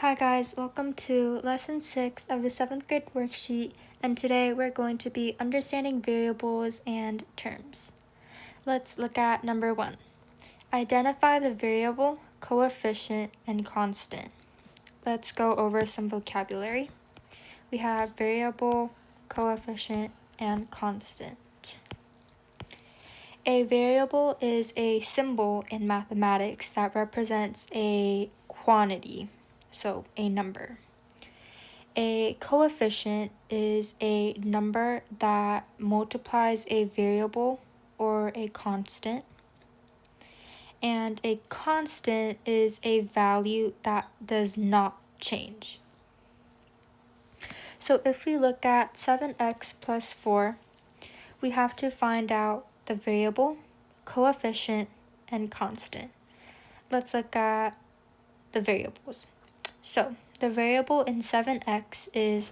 Hi guys, welcome to lesson 6 of the 7th grade worksheet, and today we're going to be understanding variables and terms. Let's look at number 1. Identify the variable, coefficient, and constant. Let's go over some vocabulary. We have variable, coefficient, and constant. A variable is a symbol in mathematics that represents a quantity, so a number. A coefficient is a number that multiplies a variable or a constant. And a constant is a value that does not change. So if we look at 7x plus 4, we have to find out the variable, coefficient, and constant. Let's look at the variables. So the variable in 7x is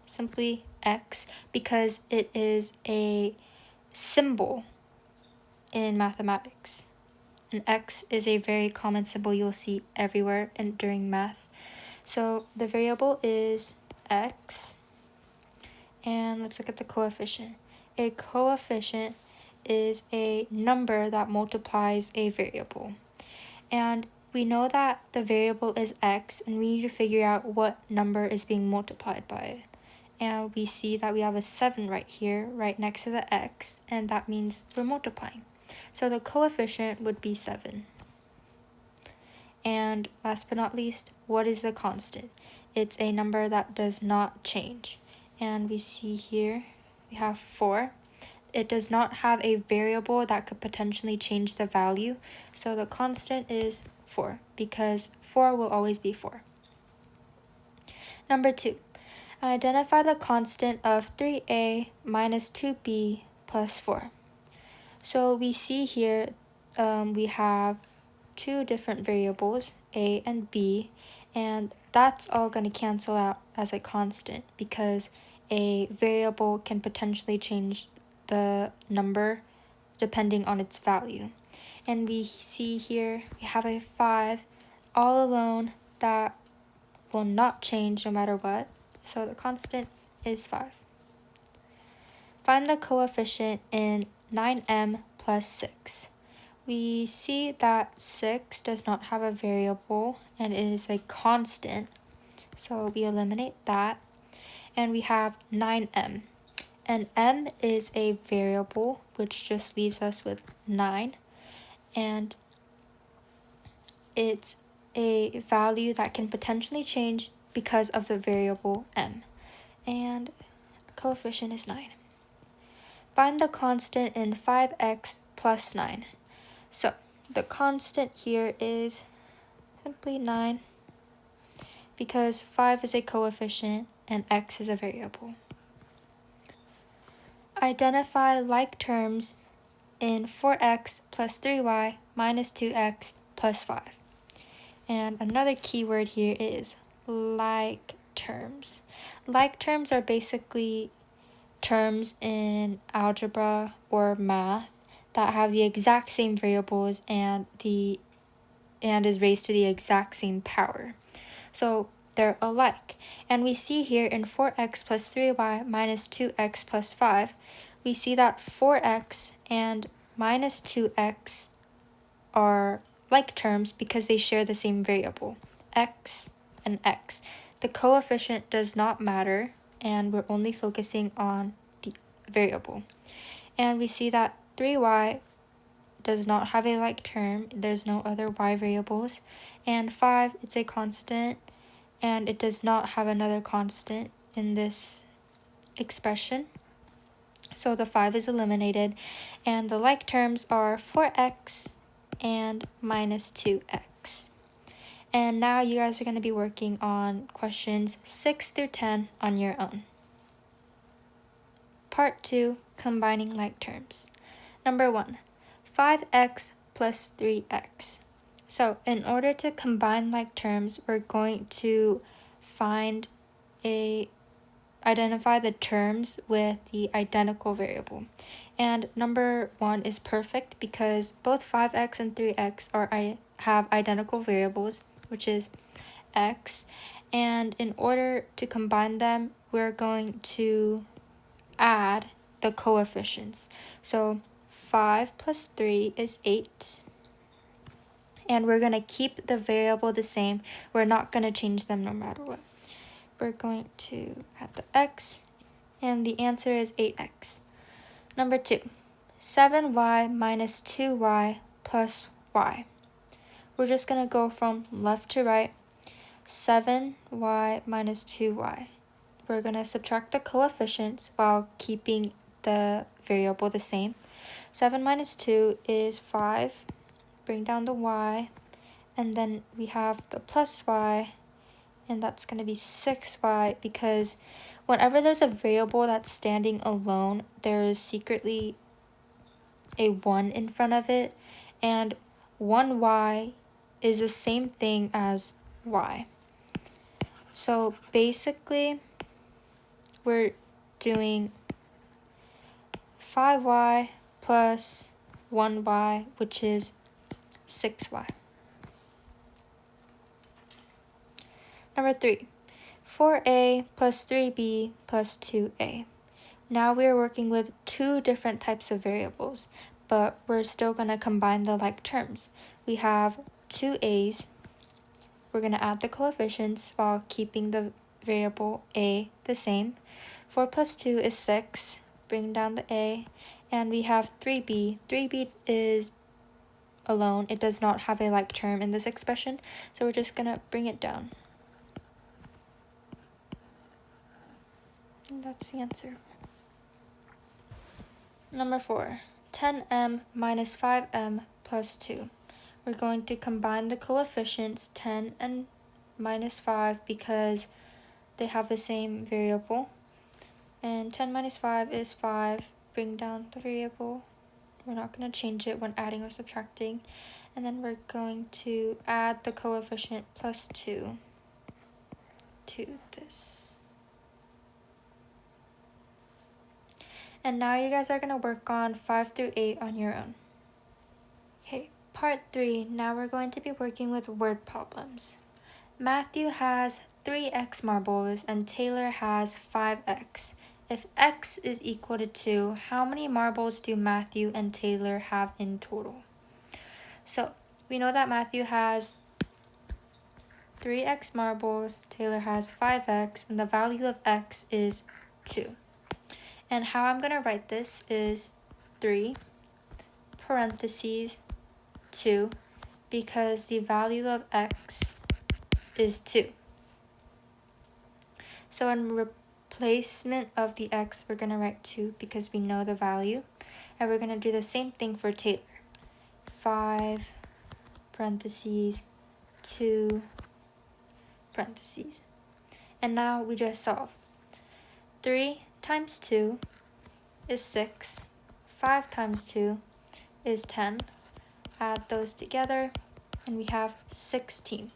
simply x because it is a symbol in mathematics. And x is a very common symbol you'll see everywhere and during math. So the variable is x. And let's look at the coefficient. A coefficient is a number that multiplies a variable. And we know that the variable is x, and we need to figure out what number is being multiplied by it. And we see that we have a 7 right here, right next to the x, and that means we're multiplying. So the coefficient would be 7. And last but not least, what is the constant? It's a number that does not change. And we see here, we have 4. It does not have a variable that could potentially change the value, so the constant is 4, because 4 will always be 4. Number 2. Identify the constant of 3a minus 2b plus 4. So we see here we have two different variables, a and b, and that's all going to cancel out as a constant because a variable can potentially change the number depending on its value. And we see here we have a 5 all alone that will not change no matter what. So the constant is 5. Find the coefficient in 9m plus 6. We see that 6 does not have a variable and it is a constant. So we eliminate that. And we have 9m. And m is a variable, which just leaves us with 9. And it's a value that can potentially change because of the variable m. And coefficient is 9. Find the constant in 5x plus 9. So the constant here is simply 9 because 5 is a coefficient and x is a variable. Identify like terms in 4x plus 3y minus 2x plus 5. And another key word here is like terms. Like terms are basically terms in algebra or math that have the exact same variables and is raised to the exact same power. So they're alike. And we see here in 4x plus 3y minus 2x plus 5, we see that 4x and minus 2x are like terms because they share the same variable, x and x. The coefficient does not matter, and we're only focusing on the variable. And we see that 3y does not have a like term. There's no other y variables. And 5, it's a constant, and it does not have another constant in this expression. So the 5 is eliminated, and the like terms are 4x and minus 2x. And now you guys are going to be working on questions 6 through 10 on your own. Part 2, combining like terms. Number 1, 5x plus 3x. So in order to combine like terms, we're going to identify the terms with the identical variable. And number 1 is perfect because both 5x and 3x have identical variables, which is x, and in order to combine them, we're going to add the coefficients. So 5 plus 3 is 8. And we're going to keep the variable the same. We're not going to change them no matter what. We're going to add the x, and the answer is 8x. Number 2, 7y minus 2y plus y. We're just going to go from left to right. 7y minus 2y. We're going to subtract the coefficients while keeping the variable the same. 7 minus 2 is 5. Bring down the y. And then we have the plus y. And that's going to be 6y, because whenever there's a variable that's standing alone, there's secretly a 1 in front of it. And 1y is the same thing as y. So basically, we're doing 5y plus 1y, which is 6y. Number 3, 4a plus 3b plus 2a. Now we're working with two different types of variables, but we're still going to combine the like terms. We have two a's. We're going to add the coefficients while keeping the variable a the same. 4 plus 2 is 6. Bring down the a. And we have 3b. 3b is alone. It does not have a like term in this expression, so we're just going to bring it down. And that's the answer. Number 4, 10m minus 5m plus 2. We're going to combine the coefficients 10 and minus 5 because they have the same variable. And 10 minus 5 is 5. Bring down the variable. We're not going to change it when adding or subtracting. And then we're going to add the coefficient plus 2 to this. And now you guys are going to work on 5 through 8 on your own. Okay, part 3. Now we're going to be working with word problems. Matthew has 3x marbles and Taylor has 5x. If x is equal to 2, how many marbles do Matthew and Taylor have in total? So we know that Matthew has 3x marbles, Taylor has 5x, and the value of x is 2. And how I'm going to write this is 3 parentheses 2, because the value of x is 2. So in replacement of the x, we're going to write 2 because we know the value. And we're going to do the same thing for Taylor. 5 parentheses 2 parentheses. And now we just solve. 3 times 2 is 6. 5 times 2 is 10. Add those together and we have 16.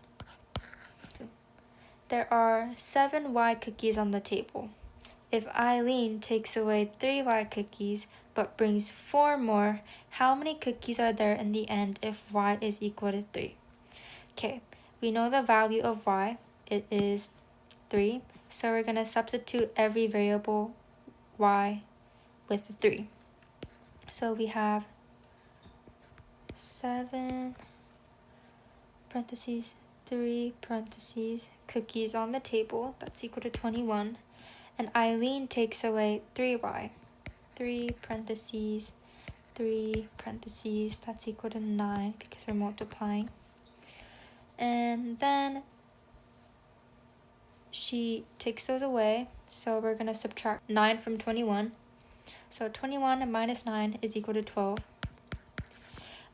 There are 7 Y cookies on the table. If Eileen takes away 3 Y cookies but brings 4 more, how many cookies are there in the end if Y is equal to 3? Okay, we know the value of Y. It is 3. So we're going to substitute every variable Y with 3. So we have 7 parentheses 3 parentheses cookies on the table. That's equal to 21. And Eileen takes away 3y. 3 parentheses 3 parentheses. That's equal to 9 because we're multiplying. And then she takes those away. So we're going to subtract 9 from 21. So 21 minus 9 is equal to 12.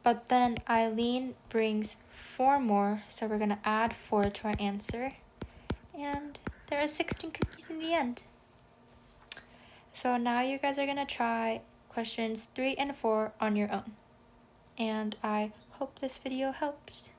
But then Eileen brings 4 more, so we're going to add 4 to our answer. And there are 16 cookies in the end. So now you guys are going to try questions 3 and 4 on your own. And I hope this video helps.